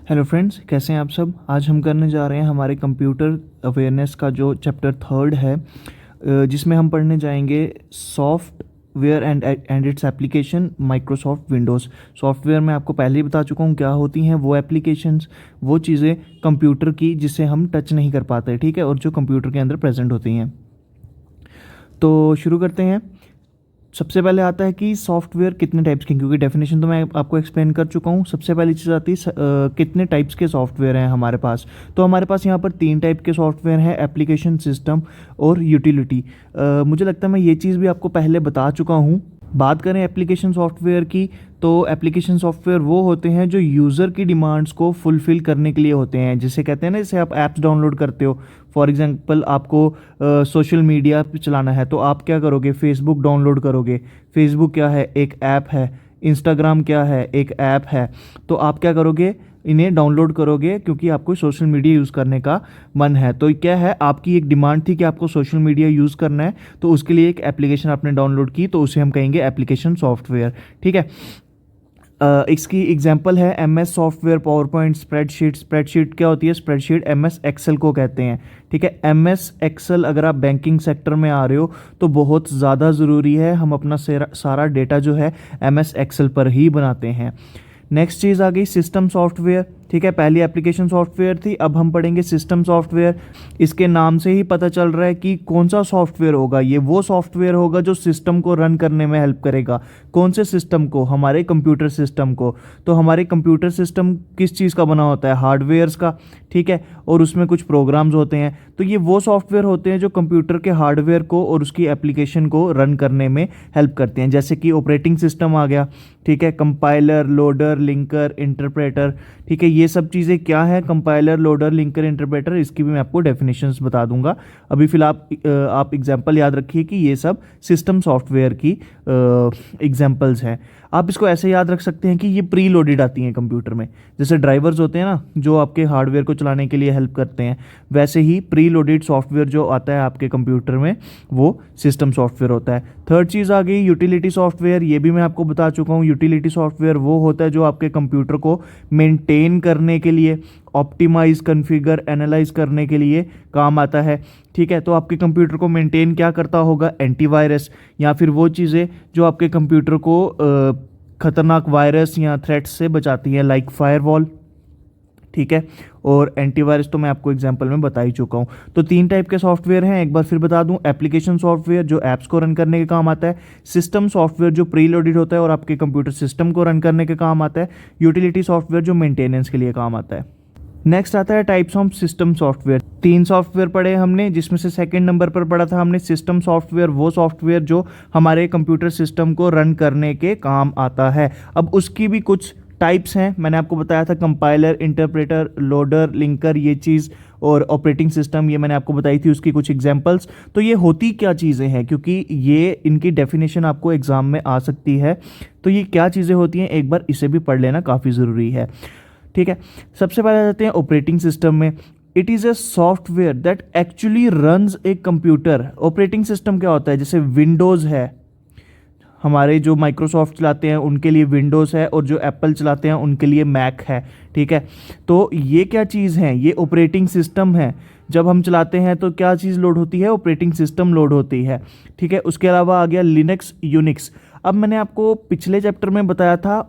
Hello friends, कैसे हैं आप सब। आज हम करने जा रहे हैं हमारे कंप्यूटर अवेयरनेस का जो चैप्टर 3 है, जिसमें हम पढ़ने जाएंगे software and its application Microsoft Windows. Software मैं आपको पहले ही बता चुका हूँ क्या होती हैं वो एप्लीकेशंस, वो चीज़ें कंप्यूटर की जिसे हम टच नहीं कर पाते, ठीक है, और जो कंप्यूटर के अंदर प्रेजेंट होती हैं। तो शुरू करते हैं। सबसे पहले आता है कि सॉफ्टवेयर कितने टाइप्स के, क्योंकि डेफिनेशन तो मैं आपको एक्सप्लेन कर चुका हूँ। सबसे पहली चीज़ आती है कितने टाइप्स के सॉफ्टवेयर हैं हमारे पास। तो हमारे पास यहाँ पर 3 टाइप के सॉफ्टवेयर हैं, एप्लीकेशन, सिस्टम और यूटिलिटी। मुझे लगता है मैं ये चीज़ भी आपको पहले बता चुका हूँ। बात करें एप्लीकेशन सॉफ्टवेयर की, तो एप्लीकेशन सॉफ्टवेयर वो होते हैं जो यूज़र की डिमांड्स को फुलफ़िल करने के लिए होते हैं, जिसे कहते हैं ना, जैसे आप ऐप्स डाउनलोड करते हो। फॉर एग्जांपल आपको सोशल मीडिया पे चलाना है तो आप क्या करोगे, फेसबुक डाउनलोड करोगे। फेसबुक क्या है, एक ऐप है। इंस्टाग्राम क्या है, एक ऐप है। तो आप क्या करोगे, इन्हें डाउनलोड करोगे क्योंकि आपको सोशल मीडिया यूज़ करने का मन है। तो क्या है, आपकी एक डिमांड थी कि आपको सोशल मीडिया यूज़ करना है, तो उसके लिए एक एप्लीकेशन आपने डाउनलोड की, तो उसे हम कहेंगे एप्लीकेशन सॉफ्टवेयर, ठीक है। इसकी एग्जांपल है MS software, power point, spreadsheet. Spreadsheet क्या होती है, स्प्रेडशीट MS एक्सेल को कहते हैं, ठीक है। MS एक्सेल अगर आप बैंकिंग सेक्टर में आ रहे हो तो बहुत ज़्यादा ज़रूरी है। हम अपना सारा डेटा जो है MS एक्सेल पर ही बनाते हैं। नेक्स्ट चीज़ आ गई सिस्टम सॉफ्टवेयर, ठीक है। पहली एप्लीकेशन सॉफ्टवेयर थी, अब हम पढ़ेंगे सिस्टम सॉफ्टवेयर। इसके नाम से ही पता चल रहा है कि कौन सा सॉफ्टवेयर होगा। ये वो सॉफ्टवेयर होगा जो सिस्टम को रन करने में हेल्प करेगा। कौन से सिस्टम को, हमारे कंप्यूटर सिस्टम को। तो हमारे कंप्यूटर सिस्टम किस चीज़ का बना होता है, हार्डवेयर्स का, ठीक है, और उसमें कुछ प्रोग्राम्स होते हैं। तो ये वो सॉफ्टवेयर होते हैं जो कंप्यूटर के हार्डवेयर को और उसकी एप्लीकेशन को रन करने में हेल्प करते हैं। जैसे कि ऑपरेटिंग सिस्टम आ गया, ठीक है, कंपाइलर, लोडर, लिंकर, इंटरप्रेटर, ठीक है। ये सब चीज़ें क्या है, कंपाइलर, लोडर, लिंकर, इंटरप्रेटर, इसकी भी मैं आपको डेफिनेशंस बता दूंगा। अभी फिलहाल आप एग्जांपल याद रखिए कि ये सब सिस्टम सॉफ्टवेयर की एग्जांपल्स हैं। आप इसको ऐसे याद रख सकते हैं कि ये प्री लोडेड आती हैं कंप्यूटर में। जैसे ड्राइवर्स होते हैं ना, जो आपके हार्डवेयर को चलाने के लिए हेल्प करते हैं, वैसे ही प्री लोडेड सॉफ्टवेयर जो आता है आपके कंप्यूटर में, वो सिस्टम सॉफ्टवेयर होता है। थर्ड चीज़ आ गई यूटिलिटी सॉफ्टवेयर। ये भी मैं आपको बता चुका हूँ। यूटिलिटी सॉफ्टवेयर वो होता है जो आपके कंप्यूटर को मेंटेन करने के लिए, ऑप्टिमाइज, कॉन्फ़िगर, एनालाइज करने के लिए काम आता है, ठीक है। तो आपके कंप्यूटर को मेंटेन क्या करता होगा, एंटीवायरस, या फिर वो चीज़ें जो आपके कंप्यूटर को खतरनाक वायरस या थ्रेट्स से बचाती हैं, लाइक फायरवॉल, ठीक है। और एंटीवायरस तो मैं आपको एग्जांपल में बता ही चुका हूँ। तो 3 टाइप के सॉफ्टवेयर हैं, एक बार फिर बता दूं। एप्लीकेशन सॉफ्टवेयर जो ऐप्स को रन करने के काम आता है। सिस्टम सॉफ्टवेयर जो प्री लोडेड होता है और आपके कंप्यूटर सिस्टम को रन करने के काम आता है। यूटिलिटी सॉफ्टवेयर जो मेंटेनेंस के लिए काम आता है। नेक्स्ट आता है types of system software. 3 software पढ़े हमने, जिसमें से सेकंड नंबर पर पढ़ा था हमने सिस्टम सॉफ्टवेयर, वो सॉफ्टवेयर जो हमारे कंप्यूटर सिस्टम को रन करने के काम आता है। अब उसकी भी कुछ टाइप्स हैं, मैंने आपको बताया था, कंपाइलर, इंटरप्रेटर, लोडर, लिंकर, ये चीज़, और ऑपरेटिंग सिस्टम, ये मैंने आपको बताई थी उसकी कुछ एग्जांपल्स। तो ये होती क्या चीज़ें हैं, क्योंकि ये इनकी डेफिनेशन आपको एग्जाम में आ सकती है। तो ये क्या चीज़ें होती हैं, एक बार इसे भी पढ़ लेना काफ़ी ज़रूरी है, ठीक है। सबसे पहले आ जाते हैं ऑपरेटिंग सिस्टम में। It is a software that actually runs a computer. Operating system क्या होता है, जैसे विंडोज़ है, हमारे जो माइक्रोसॉफ्ट चलाते हैं उनके लिए विंडोज़ है, और जो एप्पल चलाते हैं उनके लिए मैक है, ठीक है। तो ये क्या चीज़ है, ये ऑपरेटिंग सिस्टम है। जब हम चलाते हैं तो क्या चीज़ लोड होती है, ऑपरेटिंग सिस्टम लोड होती है, ठीक है। उसके अलावा आ गया लिनक्स, यूनिक्स। अब मैंने आपको पिछले चैप्टर में बताया था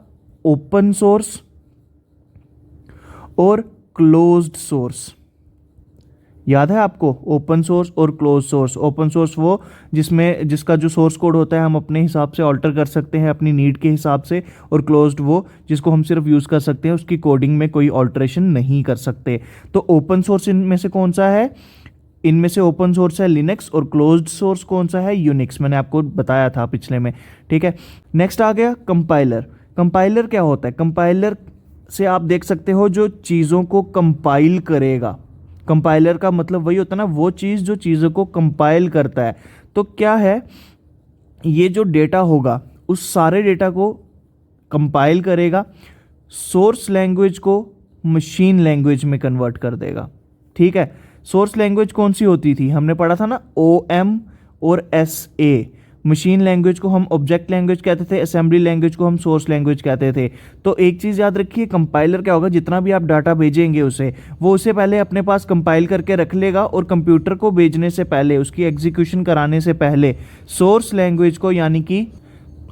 ओपन सोर्स और क्लोज्ड सोर्स, याद है आपको, ओपन सोर्स और क्लोज सोर्स। ओपन सोर्स वो जिसका जो सोर्स कोड होता है हम अपने हिसाब से ऑल्टर कर सकते हैं अपनी नीड के हिसाब से, और क्लोज्ड वो जिसको हम सिर्फ यूज़ कर सकते हैं, उसकी कोडिंग में कोई ऑल्ट्रेशन नहीं कर सकते। तो ओपन सोर्स इनमें से कौन सा है, इनमें से ओपन सोर्स है लिनक्स, और क्लोज्ड सोर्स कौन सा है, यूनिक्स, मैंने आपको बताया था पिछले में, ठीक है। नेक्स्ट आ गया कंपाइलर। कंपाइलर क्या होता है, कंपाइलर से आप देख सकते हो जो चीज़ों को कंपाइल करेगा। कंपाइलर का मतलब वही होता है ना, वो चीज़ जो चीज़ों को कंपाइल करता है। तो क्या है, ये जो डेटा होगा उस सारे डेटा को कंपाइल करेगा, सोर्स लैंग्वेज को मशीन लैंग्वेज में कन्वर्ट कर देगा, ठीक है। सोर्स लैंग्वेज कौन सी होती थी, हमने पढ़ा था ना, OM और SA। मशीन लैंग्वेज को हम ऑब्जेक्ट लैंग्वेज कहते थे, असेंबली लैंग्वेज को हम सोर्स लैंग्वेज कहते थे। तो एक चीज़ याद रखिए, कंपाइलर क्या होगा, जितना भी आप डाटा भेजेंगे उसे, वो उसे पहले अपने पास कंपाइल करके रख लेगा और कंप्यूटर को भेजने से पहले, उसकी एग्जीक्यूशन कराने से पहले सोर्स लैंग्वेज को यानी कि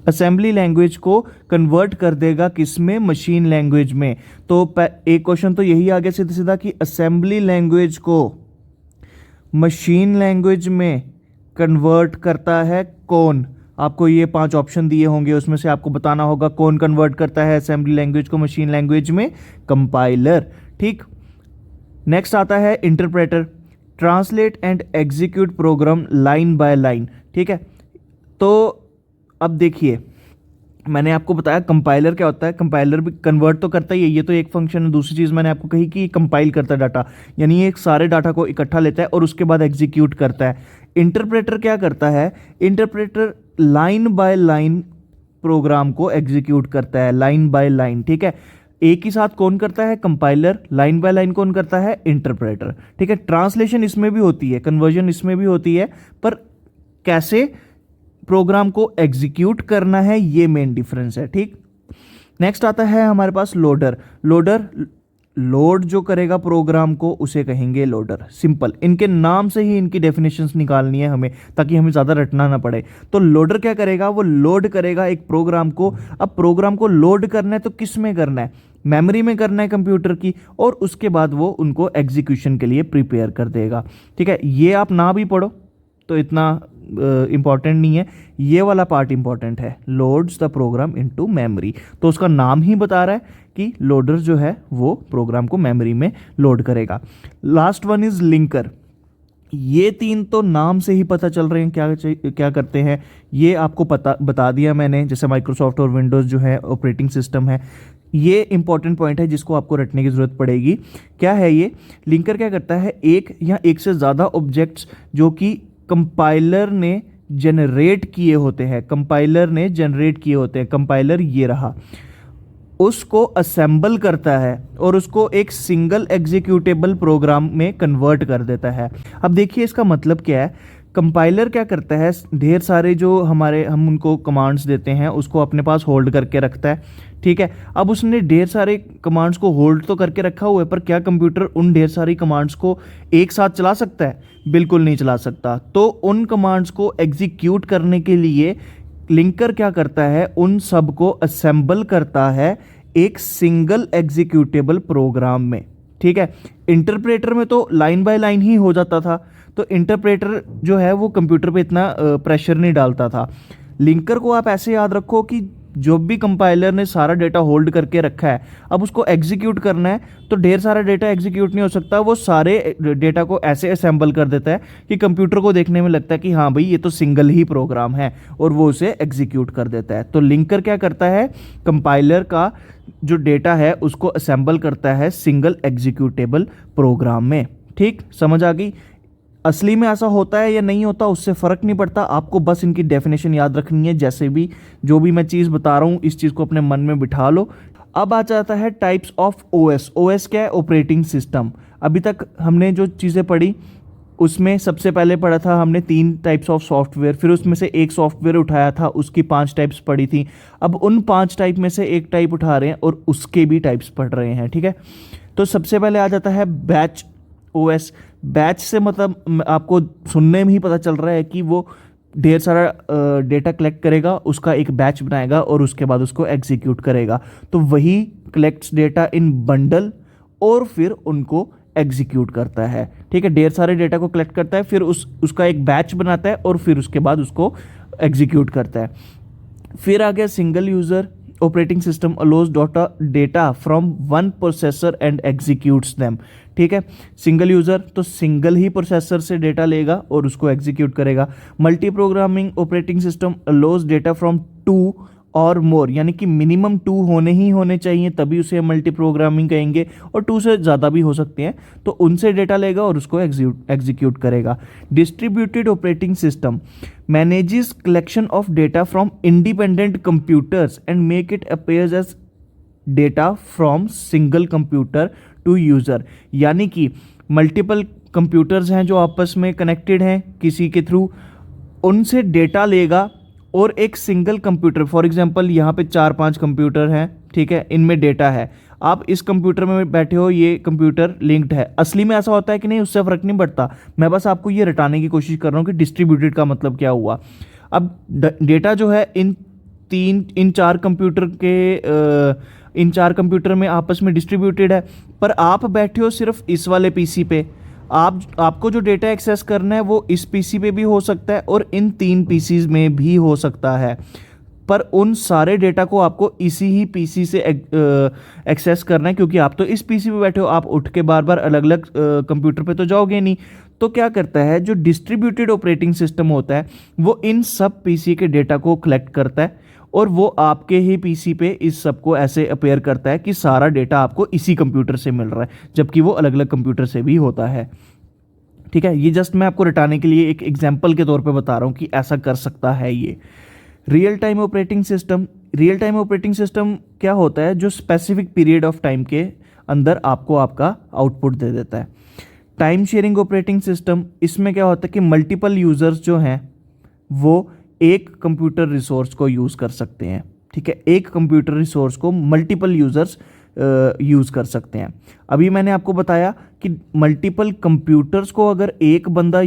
असेंबली लैंग्वेज को कन्वर्ट कर देगा किसमें, मशीन लैंग्वेज में। तो एक क्वेश्चन तो यही आ गया सीधा सीधा कि असेंबली लैंग्वेज को मशीन लैंग्वेज में कन्वर्ट करता है कौन। आपको ये 5 ऑप्शन दिए होंगे, उसमें से आपको बताना होगा कौन कन्वर्ट करता है असेंबली लैंग्वेज को मशीन लैंग्वेज में, कंपाइलर। ठीक, नेक्स्ट आता है interpreter, translate and execute program line by line. ठीक है, तो अब देखिए, मैंने आपको बताया कंपाइलर क्या होता है। कंपाइलर भी कन्वर्ट तो करता ही है, ये तो एक फंक्शन है। दूसरी चीज़ मैंने आपको कही कि कंपाइल करता है डाटा, यानी ये सारे डाटा को इकट्ठा लेता है और उसके बाद एग्जीक्यूट करता है। इंटरप्रेटर क्या करता है, interpreter line by line program को एग्जीक्यूट करता है, लाइन बाय लाइन। ठीक है, एक ही साथ कौन करता है, कंपाइलर, लाइन बाय लाइन कौन करता है, इंटरप्रेटर। ठीक है, ट्रांसलेशन इसमें भी होती है, कन्वर्जन इसमें भी होती है, पर कैसे प्रोग्राम को एग्जीक्यूट करना है ये मेन डिफरेंस है। ठीक, नेक्स्ट आता है हमारे पास लोडर। लोडर लोड जो करेगा प्रोग्राम को उसे कहेंगे लोडर। सिंपल, इनके नाम से ही इनकी डेफिनेशंस निकालनी है हमें, ताकि हमें ज़्यादा रटना ना पड़े। तो लोडर क्या करेगा, वो लोड करेगा एक प्रोग्राम को। अब प्रोग्राम को लोड करना है तो किस में करना है, मेमोरी में करना है कंप्यूटर की, और उसके बाद वो उनको एग्जीक्यूशन के लिए प्रिपेयर कर देगा। ठीक है, ये आप ना भी पढ़ो तो इतना इंपॉर्टेंट नहीं है, ये वाला पार्ट इंपॉर्टेंट है, loads the programme into memory. तो उसका नाम ही बता रहा है कि लोडर जो है वो प्रोग्राम को मेमोरी में लोड करेगा। Last one is linker. ये 3 तो नाम से ही पता चल रहे हैं क्या करते हैं, ये आपको बता दिया मैंने। जैसे माइक्रोसॉफ्ट और विंडोज़ जो है ऑपरेटिंग सिस्टम है, ये इंपॉर्टेंट पॉइंट है जिसको आपको रटने की ज़रूरत पड़ेगी। क्या है ये, लिंकर क्या करता है, एक या एक से ज़्यादा ऑब्जेक्ट्स जो कि कंपाइलर ने जनरेट किए होते हैं, कंपाइलर ये रहा, उसको असेंबल करता है और उसको एक सिंगल एग्जीक्यूटेबल प्रोग्राम में कन्वर्ट कर देता है। अब देखिए इसका मतलब क्या है, कंपाइलर क्या करता है, ढेर सारे जो हम उनको कमांड्स देते हैं उसको अपने पास होल्ड करके रखता है। ठीक है, अब उसने ढेर सारे कमांड्स को होल्ड तो करके रखा हुआ है, पर क्या कंप्यूटर उन ढेर सारी कमांड्स को एक साथ चला सकता है, बिल्कुल नहीं चला सकता। तो उन कमांड्स को एग्जीक्यूट करने के लिए लिंकर क्या करता है, उन सब को असेंबल करता है एक सिंगल एग्जीक्यूटेबल प्रोग्राम में। ठीक है, इंटरप्रेटर में तो लाइन बाय लाइन ही हो जाता था, तो इंटरप्रेटर जो है वो कंप्यूटर पे इतना प्रेशर नहीं डालता था। लिंकर को आप ऐसे याद रखो कि जो भी कंपाइलर ने सारा डेटा होल्ड करके रखा है, अब उसको एग्जीक्यूट करना है तो ढेर सारा डेटा एग्जीक्यूट नहीं हो सकता, वो सारे डेटा को ऐसे असेंबल कर देता है कि कंप्यूटर को देखने में लगता है कि हाँ भाई ये तो सिंगल ही प्रोग्राम है, और वो उसे एग्जीक्यूट कर देता है। तो लिंकर क्या करता है, कंपाइलर का जो डेटा है उसको असेंबल करता है सिंगल एग्जीक्यूटेबल प्रोग्राम में। ठीक, समझ आ गई। असली में ऐसा होता है या नहीं होता उससे फ़र्क नहीं पड़ता, आपको बस इनकी डेफिनेशन याद रखनी है। जैसे भी जो भी मैं चीज़ बता रहा हूँ इस चीज़ को अपने मन में बिठा लो। अब आ जाता है टाइप्स ऑफ ओएस। ओएस क्या है, ऑपरेटिंग सिस्टम। अभी तक हमने जो चीज़ें पढ़ी उसमें सबसे पहले पढ़ा था हमने 3 टाइप्स ऑफ सॉफ्टवेयर, फिर उसमें से एक सॉफ्टवेयर उठाया था, उसकी 5 टाइप्स पढ़ी थी। अब उन 5 टाइप में से एक टाइप उठा रहे हैं और उसके भी टाइप्स पढ़ रहे हैं। ठीक है, तो सबसे पहले आ जाता है बैच ओएस। बैच से मतलब आपको सुनने में ही पता चल रहा है कि वो ढेर सारा डेटा कलेक्ट करेगा, उसका एक बैच बनाएगा और उसके बाद उसको एग्जीक्यूट करेगा। तो वही कलेक्ट्स डेटा इन बंडल और फिर उनको एग्जीक्यूट करता है। ठीक है, ढेर सारे डेटा को कलेक्ट करता है, फिर उसका एक बैच बनाता है और फिर उसके बाद उसको एग्जीक्यूट करता है। फिर आ गया single user operating system allows data from one processor and executes them. ठीक है, सिंगल यूज़र तो सिंगल ही प्रोसेसर से डेटा लेगा और उसको एग्जीक्यूट करेगा। Multi programming operating system allows data from 2 और मोर, यानी कि मिनिमम 2 होने चाहिए तभी उसे मल्टी प्रोग्रामिंग कहेंगे, और 2 से ज़्यादा भी हो सकते हैं, तो उनसे डेटा लेगा और उसको एग्जीक्यूट करेगा। Distributed operating system manages collection of data from independent computers and make it appears as data from single computer to user, यानी कि मल्टीपल कंप्यूटर्स हैं जो आपस में कनेक्टेड हैं किसी के थ्रू, उनसे डेटा लेगा और एक सिंगल कंप्यूटर, फॉर एग्जांपल यहाँ पे 4-5 कंप्यूटर हैं, ठीक है, इनमें डेटा है, आप इस कंप्यूटर में बैठे हो, ये कंप्यूटर लिंक्ड है। असली में ऐसा होता है कि नहीं, उससे फर्क नहीं पड़ता, मैं बस आपको ये रटाने की कोशिश कर रहा हूँ कि डिस्ट्रीब्यूटेड का मतलब क्या हुआ। अब डेटा जो है इन चार कंप्यूटर इन चार कंप्यूटर में आपस में डिस्ट्रीब्यूटेड है, पर आप बैठे हो सिर्फ इस वाले पीसी पे। आपको जो डेटा एक्सेस करना है वो इस पीसी पे भी हो सकता है और इन 3 पीसीज में भी हो सकता है, पर उन सारे डेटा को आपको इसी ही पीसी से एक्सेस करना है, क्योंकि आप तो इस पीसी पे बैठे हो, आप उठ के बार बार अलग अलग कंप्यूटर पे तो जाओगे नहीं। तो क्या करता है, जो डिस्ट्रीब्यूटेड ऑपरेटिंग सिस्टम होता है वो इन सब पीसी के डेटा को कलेक्ट करता है और वो आपके ही पीसी पे इस सब को ऐसे अपेयर करता है कि सारा डेटा आपको इसी कंप्यूटर से मिल रहा है, जबकि वो अलग अलग कंप्यूटर से भी होता है। ठीक है, ये जस्ट मैं आपको रटाने के लिए एक एग्जाम्पल के तौर पे बता रहा हूँ कि ऐसा कर सकता है ये। Real time operating system, real time operating system क्या होता है, जो स्पेसिफिक पीरियड ऑफ टाइम के अंदर आपको आपका आउटपुट दे देता है। टाइम शेयरिंग ऑपरेटिंग सिस्टम, इसमें क्या होता है कि मल्टीपल यूजर्स जो हैं वो एक कंप्यूटर रिसोर्स को यूज़ कर सकते हैं। ठीक है, एक कंप्यूटर रिसोर्स को मल्टीपल यूजर्स यूज़ कर सकते हैं। अभी मैंने आपको बताया कि मल्टीपल कंप्यूटर्स को अगर एक बंदा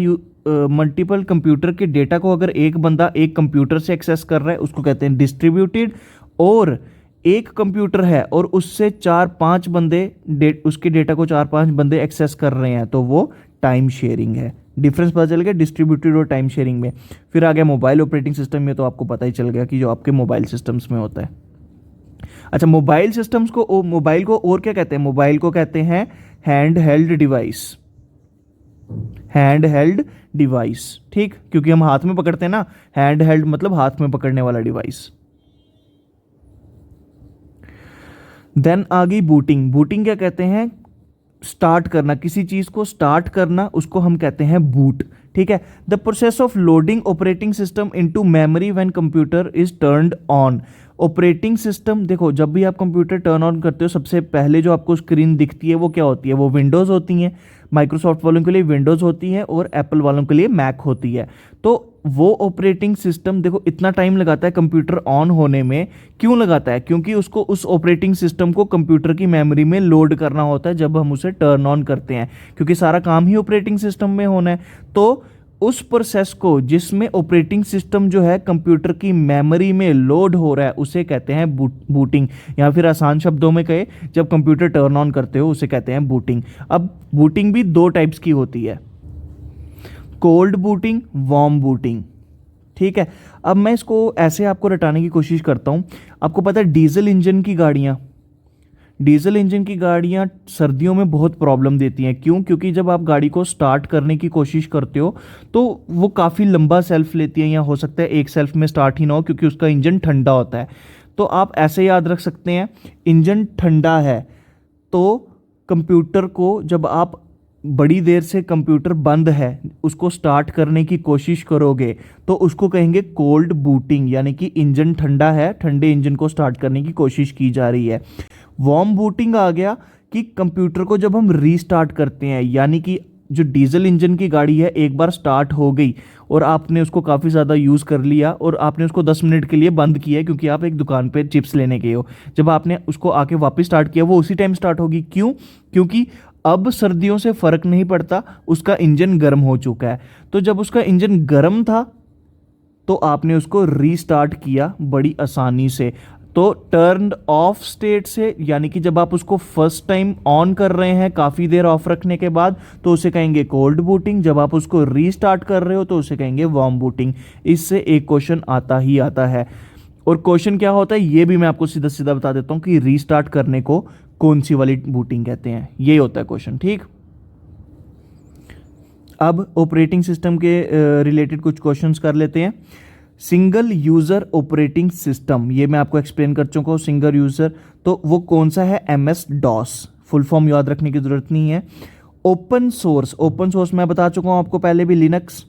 मल्टीपल कंप्यूटर के डेटा को अगर एक बंदा एक कंप्यूटर से एक्सेस कर रहा है उसको कहते हैं डिस्ट्रीब्यूटेड, और एक कंप्यूटर है और उससे 4-5 बंदे उसके डेटा को 4-5 बंदे एक्सेस कर रहे हैं तो वो टाइम शेयरिंग है। डिफरेंस पता चल गया डिस्ट्रीब्यूटेड और टाइम शेयरिंग में। फिर आ गया मोबाइल ऑपरेटिंग सिस्टम में, तो आपको पता ही चल गया कि जो आपके मोबाइल सिस्टम्स में होता है। अच्छा, मोबाइल सिस्टम्स को, मोबाइल को और क्या कहते हैं, मोबाइल को कहते हैं hand held device. Hand held device, ठीक, क्योंकि हम हाथ में पकड़ते हैं ना, हैंड हेल्ड मतलब हाथ में पकड़ने वाला डिवाइस। देन आ गई बूटिंग। बूटिंग क्या कहते हैं, स्टार्ट करना, किसी चीज को स्टार्ट करना, उसको हम कहते हैं बूट। ठीक है, the process of loading operating system into memory when computer is turned on. Operating system, देखो जब भी आप कंप्यूटर टर्न ऑन करते हो सबसे पहले जो आपको स्क्रीन दिखती है वो क्या होती है, वो विंडोज होती हैं। माइक्रोसॉफ्ट वालों के लिए विंडोज होती है और एप्पल वालों के लिए मैक होती है। तो वो ऑपरेटिंग सिस्टम, देखो इतना टाइम लगाता है कंप्यूटर ऑन होने में, क्यों लगाता है, क्योंकि उसको उस ऑपरेटिंग सिस्टम को कंप्यूटर की मेमोरी में लोड करना होता है जब हम उसे टर्न ऑन करते हैं, क्योंकि सारा काम ही ऑपरेटिंग सिस्टम में होना है। तो उस प्रोसेस को जिसमें ऑपरेटिंग सिस्टम जो है कंप्यूटर की मेमोरी में लोड हो रहा है उसे कहते हैं बूटिंग, या फिर आसान शब्दों में कहे जब कंप्यूटर टर्न ऑन करते हो उसे कहते हैं बूटिंग। अब बूटिंग भी 2 टाइप्स की होती है, कोल्ड बूटिंग, वार्म बूटिंग। ठीक है, अब मैं इसको ऐसे आपको रटाने की कोशिश करता हूं। आपको पता है डीजल इंजन की गाड़ियां सर्दियों में बहुत प्रॉब्लम देती हैं। क्यों, क्योंकि जब आप गाड़ी को स्टार्ट करने की कोशिश करते हो तो वो काफ़ी लंबा सेल्फ लेती है, या हो सकता है एक सेल्फ में स्टार्ट ही ना हो क्योंकि उसका इंजन ठंडा होता है। तो आप ऐसे याद रख सकते हैं, इंजन ठंडा है तो कंप्यूटर को जब आप बड़ी देर से कंप्यूटर बंद है उसको स्टार्ट करने की कोशिश करोगे तो उसको कहेंगे कोल्ड बूटिंग, यानी कि इंजन ठंडा है, ठंडे इंजन को स्टार्ट करने की कोशिश की जा रही है। वार्म बूटिंग आ गया कि कंप्यूटर को जब हम रीस्टार्ट करते हैं, यानी कि जो डीजल इंजन की गाड़ी है एक बार स्टार्ट हो गई और आपने उसको काफ़ी ज़्यादा यूज़ कर लिया और आपने उसको 10 मिनट के लिए बंद किया है क्योंकि आप एक दुकान पे चिप्स लेने गए हो, जब आपने उसको आके वापस स्टार्ट किया वो उसी टाइम स्टार्ट होगी। क्यों, क्योंकि अब सर्दियों से फ़र्क नहीं पड़ता, उसका इंजन गर्म हो चुका है। तो जब उसका इंजन गर्म था तो आपने उसको रीस्टार्ट किया बड़ी आसानी से। तो टर्न ऑफ स्टेट से, यानी कि जब आप उसको फर्स्ट टाइम ऑन कर रहे हैं काफ़ी देर ऑफ रखने के बाद तो उसे कहेंगे कोल्ड बूटिंग, जब आप उसको रीस्टार्ट कर रहे हो तो उसे कहेंगे वार्म बूटिंग। इससे एक क्वेश्चन आता ही आता है, और क्वेश्चन क्या होता है ये भी मैं आपको सीधा सीधा बता देता हूं कि रीस्टार्ट करने को कौन सी वाली बूटिंग कहते हैं, ये होता है क्वेश्चन। ठीक, अब ऑपरेटिंग सिस्टम के रिलेटेड कुछ क्वेश्चंस कर लेते हैं। सिंगल यूजर ऑपरेटिंग सिस्टम, ये मैं आपको एक्सप्लेन कर चुका हूँ। सिंगल यूजर तो वो कौन सा है, MS DOS, फुल फॉर्म याद रखने की जरूरत नहीं है। ओपन सोर्स मैं बता चुका हूँ आपको पहले भी, लिनक्स,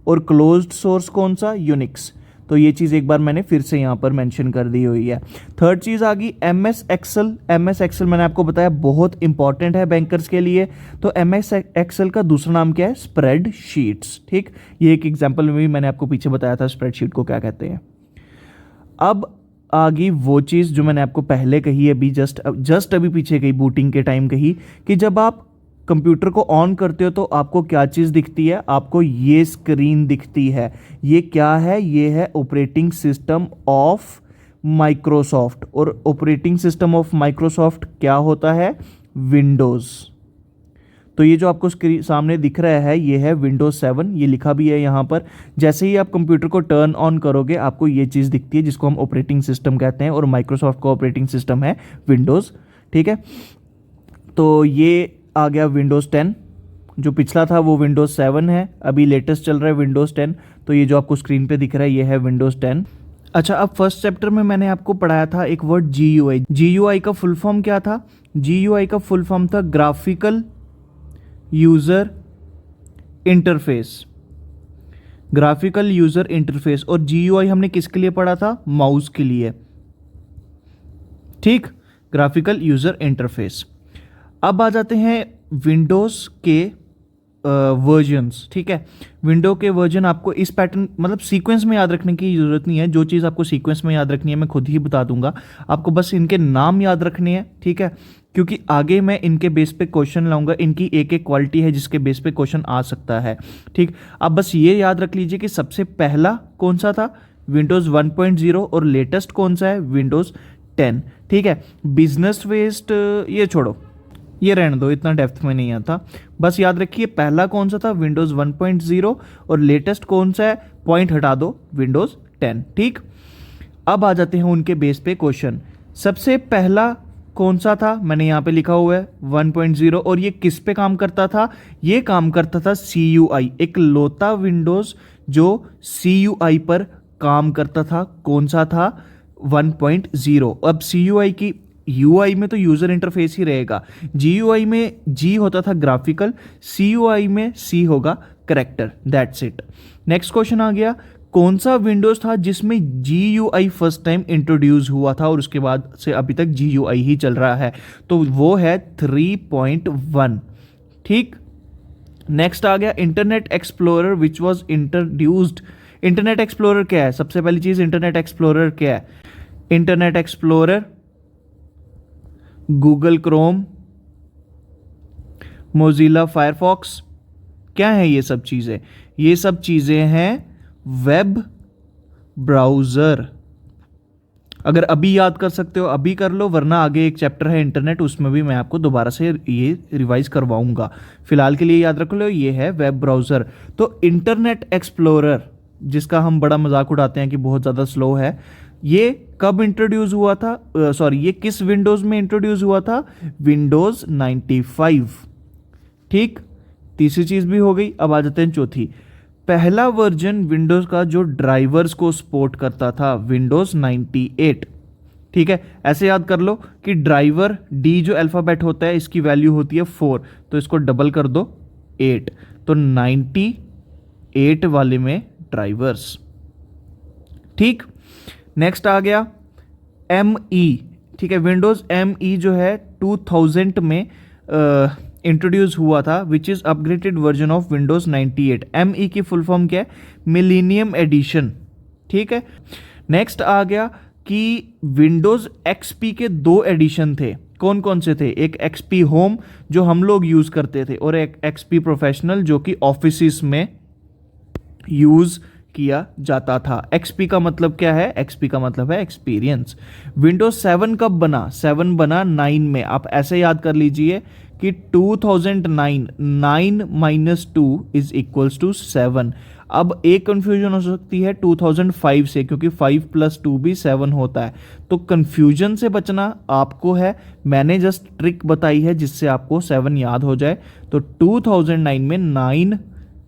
और क्लोज्ड सोर्स कौन सा, यूनिक्स। तो ये चीज़ एक बार मैंने फिर से यहाँ पर मेंशन कर दी हुई है। थर्ड चीज़ आ गई MS एक्सेल। MS एक्सेल मैंने आपको बताया बहुत इंपॉर्टेंट है बैंकर्स के लिए। तो MS एक्सेल का दूसरा नाम क्या है? Spread sheets. ठीक, ये एक एग्जाम्पल में भी मैंने आपको पीछे बताया था स्प्रेडशीट को क्या कहते हैं। अब आ गई वो चीज़ जो मैंने आपको पहले कही, अभी जस्ट अभी पीछे कही, बूटिंग के टाइम कही, कि जब आप कंप्यूटर को ऑन करते हो तो आपको क्या चीज़ दिखती है? आपको ये स्क्रीन दिखती है। ये क्या है? ये है ऑपरेटिंग सिस्टम ऑफ माइक्रोसॉफ्ट। और ऑपरेटिंग सिस्टम ऑफ माइक्रोसॉफ्ट क्या होता है? विंडोज़। तो ये जो आपको स्क्रीन सामने दिख रहा है ये है विंडोज 7, ये लिखा भी है यहाँ पर। जैसे ही आप कंप्यूटर को टर्न ऑन करोगे आपको ये चीज़ दिखती है जिसको हम ऑपरेटिंग सिस्टम कहते हैं, और माइक्रोसॉफ्ट का ऑपरेटिंग सिस्टम है विंडोज़। ठीक है, तो ये आ गया विंडोज़ 10। जो पिछला था वो विंडोज़ 7 है, अभी लेटेस्ट चल रहा है विंडोज़ 10। तो ये जो आपको स्क्रीन पे दिख रहा है ये है विंडोज़ 10। अच्छा, अब फर्स्ट चैप्टर में मैंने आपको पढ़ाया था एक वर्ड GUI। GUI का फुल फॉर्म क्या था? GUI का फुल फॉर्म था graphical user interface. Graphical user interface. और GUI हमने किसके लिए पढ़ा था? माउस के लिए। ठीक, ग्राफिकल यूज़र इंटरफेस। अब आ जाते हैं विंडोज़ के वर्जन्स। ठीक है, विंडो के वर्जन आपको इस पैटर्न मतलब सीक्वेंस में याद रखने की ज़रूरत नहीं है। जो चीज़ आपको सीक्वेंस में याद रखनी है मैं खुद ही बता दूंगा, आपको बस इनके नाम याद रखने हैं। ठीक है, क्योंकि आगे मैं इनके बेस पे क्वेश्चन लाऊंगा। इनकी एक एक क्वालिटी है जिसके बेस पे क्वेश्चन आ सकता है। ठीक, अब बस ये याद रख लीजिए कि सबसे पहला कौन सा था? विंडोज़ 1.0। और लेटेस्ट कौन सा है? विंडोज़ 10। ठीक है, बिजनेस वेस्ट ये छोड़ो, ये रहने दो, इतना डेप्थ में नहीं आता। बस याद रखिए पहला कौन सा था? विंडोज़ 1.0। और लेटेस्ट कौन सा है? पॉइंट हटा दो, विंडोज़ 10। ठीक, अब आ जाते हैं उनके बेस पे क्वेश्चन। सबसे पहला कौन सा था? मैंने यहाँ पे लिखा हुआ है 1.0। और ये किस पे काम करता था? ये काम करता था CUI, एक लौता विंडोज़ जो CUI पर काम करता था। कौन सा था? 1.0। अब CUI की UI में तो यूज़र इंटरफेस ही रहेगा। GUI में G होता था ग्राफिकल, CUI में C होगा character. That's it. Next question आ गया, कौन सा विंडोज़ था जिसमें GUI फर्स्ट टाइम इंट्रोड्यूस हुआ था और उसके बाद से अभी तक GUI ही चल रहा है? तो वो है 3.1। ठीक, नेक्स्ट आ गया internet explorer which was introduced. Internet explorer क्या है? सबसे पहली चीज इंटरनेट एक्सप्लोरर क्या है? Internet explorer, Google Chrome, Mozilla Firefox, क्या है ये सब चीजें? ये सब चीजें हैं वेब ब्राउजर। अगर अभी याद कर सकते हो अभी कर लो, वरना आगे एक चैप्टर है इंटरनेट, उसमें भी मैं आपको दोबारा से ये रिवाइज करवाऊंगा। फिलहाल के लिए याद रख लो ये है वेब ब्राउजर। तो इंटरनेट एक्सप्लोरर, जिसका हम बड़ा मजाक उड़ाते हैं कि बहुत ज़्यादा स्लो है, ये कब इंट्रोड्यूस हुआ था? ये किस विंडोज़ में इंट्रोड्यूस हुआ था? विंडोज़ 95। ठीक, तीसरी चीज़ भी हो गई। अब आ जाते हैं चौथी। पहला वर्जन विंडोज़ का जो ड्राइवर्स को सपोर्ट करता था, विंडोज़ 98। ठीक है, ऐसे याद कर लो कि ड्राइवर डी जो अल्फ़ाबेट होता है इसकी वैल्यू होती है 4, तो इसको डबल कर दो 8, तो 98 वाले में ड्राइवर्स। ठीक, नेक्स्ट आ गया ME। ठीक है, विंडोज़ ME जो है 2000 में इंट्रोड्यूस हुआ था, which is upgraded version of Windows 98। ME की फुल फॉर्म क्या है? Millennium edition. ठीक है, नेक्स्ट आ गया कि विंडोज़ XP के 2 एडिशन थे। कौन कौन से थे? एक XP होम जो हम लोग यूज़ करते थे, और एक XP प्रोफेशनल जो कि ऑफिस में यूज़ किया जाता था। XP का मतलब क्या है? XP का मतलब है एक्सपीरियंस। विंडोज 7 कब बना? 7 बना 9 में। आप ऐसे याद कर लीजिए कि 2009, 9 - 2 इज इक्वल्स टू 7। अब एक कंफ्यूजन हो सकती है 2005 से, क्योंकि 5 + 2 भी 7 होता है। तो कंफ्यूजन से बचना आपको है, मैंने जस्ट ट्रिक बताई है जिससे आपको 7 याद हो जाए। तो 2009 में 9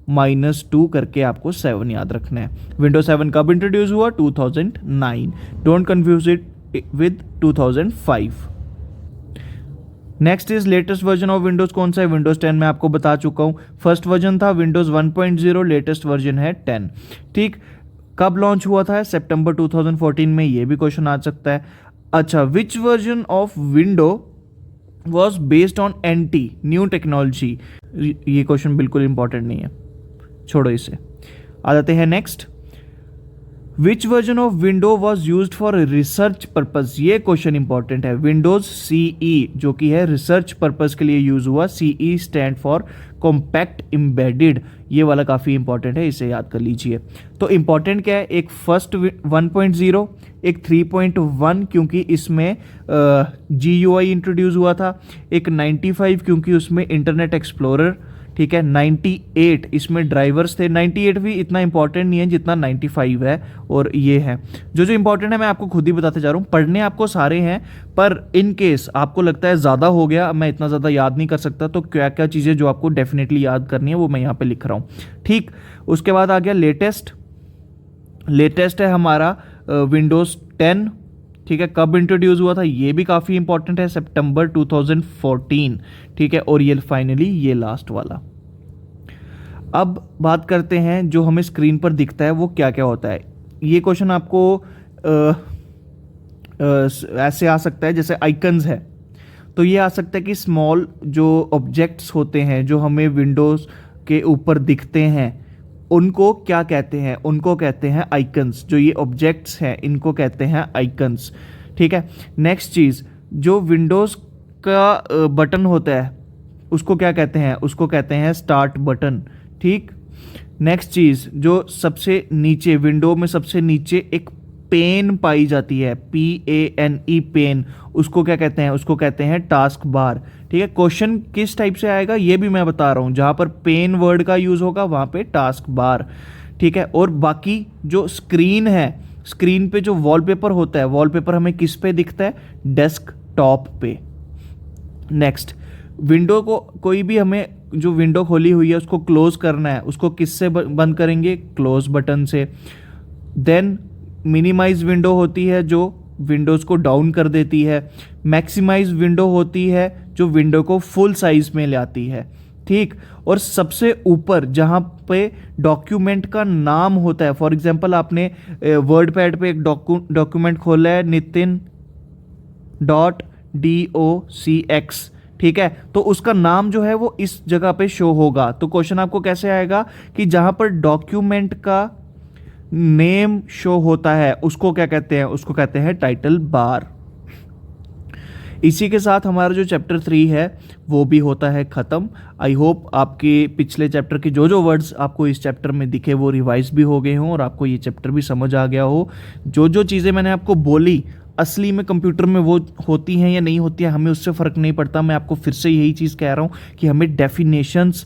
- 2 करके आपको 7 याद रखना है। विंडोज 7 कब इंट्रोड्यूस हुआ? 2009। Don't confuse it with 2005। Next is latest version of Windows. कौन सा है? विंडोज 10 मैं आपको बता चुका हूं। फर्स्ट वर्जन था विंडोज 1.0, लेटेस्ट वर्जन है 10। ठीक, कब लॉन्च हुआ था? सितंबर 2014 में, ये भी क्वेश्चन आ सकता है। अच्छा, विच version of window was based on NT, new technology? ये क्वेश्चन बिल्कुल इंपॉर्टेंट नहीं है, छोड़ो इसे। आ जाते हैं next. Which version of window was used for research purpose? ये क्वेश्चन इंपॉर्टेंट है। विंडोज CE जो कि है रिसर्च पर्पज के लिए यूज हुआ। CE stand for compact embedded, ये वाला काफ़ी इंपॉर्टेंट है, इसे याद कर लीजिए। तो इंपॉर्टेंट क्या है? एक फर्स्ट 1.0, एक 3.1 क्योंकि इसमें GUI इंट्रोड्यूस हुआ था, एक 95 क्योंकि उसमें इंटरनेट एक्सप्लोरर, ठीक है, 98 इसमें ड्राइवर्स थे। 98 भी इतना इंपॉर्टेंट नहीं है जितना 95 है, और ये है जो इंपॉर्टेंट है मैं आपको खुद ही बताते जा रहा हूँ। पढ़ने आपको सारे हैं, पर इन केस आपको लगता है ज़्यादा हो गया, मैं इतना ज़्यादा याद नहीं कर सकता, तो क्या क्या चीज़ें जो आपको डेफिनेटली याद करनी है वो मैं यहाँ पे लिख रहा हूँ, ठीक। उसके बाद आ गया लेटेस्ट है हमारा विंडोज़ 10, ठीक है। कब इंट्रोड्यूस हुआ था? ये भी काफ़ी इंपॉर्टेंट है, सितंबर 2014, ठीक है। और ये फाइनली ये लास्ट वाला। अब बात करते हैं जो हमें स्क्रीन पर दिखता है वो क्या क्या होता है। ये क्वेश्चन आपको ऐसे आ सकता है जैसे आइकन्स है, तो ये आ सकता है कि स्मॉल जो ऑब्जेक्ट्स होते हैं जो हमें विंडोज़ के ऊपर दिखते हैं उनको क्या कहते हैं? उनको कहते हैं आइकन्स। जो ये ऑब्जेक्ट्स हैं इनको कहते हैं आइकन्स, ठीक है। नेक्स्ट चीज़, जो विंडोज़ का बटन होता है उसको क्या कहते हैं? उसको कहते हैं स्टार्ट बटन, ठीक। नेक्स्ट चीज़, जो सबसे नीचे विंडो में सबसे नीचे एक पेन पाई जाती है, PANE पेन, उसको क्या कहते हैं? उसको कहते हैं टास्क बार, ठीक है। क्वेश्चन किस टाइप से आएगा ये भी मैं बता रहा हूँ, जहाँ पर पेन वर्ड का यूज़ होगा वहाँ पे टास्क बार, ठीक है। और बाकी जो स्क्रीन है, स्क्रीन पे जो वॉलपेपर होता है, वॉलपेपर हमें किस पे दिखता है? डेस्कटॉप पे। नेक्स्ट, विंडो को कोई भी हमें जो विंडो खोली हुई है उसको क्लोज करना है, उसको किससे बंद करेंगे? क्लोज बटन से। देन मिनिमाइज विंडो होती है जो विंडोज़ को डाउन कर देती है। मैक्सिमाइज विंडो होती है जो विंडो को फुल साइज में ले आती है, ठीक। और सबसे ऊपर जहाँ पे डॉक्यूमेंट का नाम होता है, फॉर एग्जांपल आपने वर्ड पैड पे एक डॉक्यूमेंट खोला है, nitin.docx, ठीक है, तो उसका नाम जो है वो इस जगह पे शो होगा। तो क्वेश्चन आपको कैसे आएगा कि जहां पर डॉक्यूमेंट का नेम शो होता है उसको क्या कहते हैं? उसको कहते हैं टाइटल बार। इसी के साथ हमारा जो चैप्टर 3 है वो भी होता है ख़त्म। आई होप आपके पिछले चैप्टर के जो वर्ड्स आपको इस चैप्टर में दिखे वो रिवाइज भी हो गए हों और आपको ये चैप्टर भी समझ आ गया हो। जो चीज़ें मैंने आपको बोली असली में कंप्यूटर में वो होती हैं या नहीं होती हैं, हमें उससे फ़र्क नहीं पड़ता। मैं आपको फिर से यही चीज़ कह रहा हूँ कि हमें डेफिनेशंस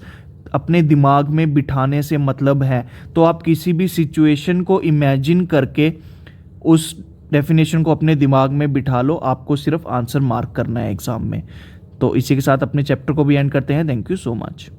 अपने दिमाग में बिठाने से मतलब है। तो आप किसी भी सिचुएशन को इमेजिन करके उस डेफिनेशन को अपने दिमाग में बिठा लो, आपको सिर्फ आंसर मार्क करना है एग्ज़ाम में। तो इसी के साथ अपने चैप्टर को भी एंड करते हैं। Thank you so much.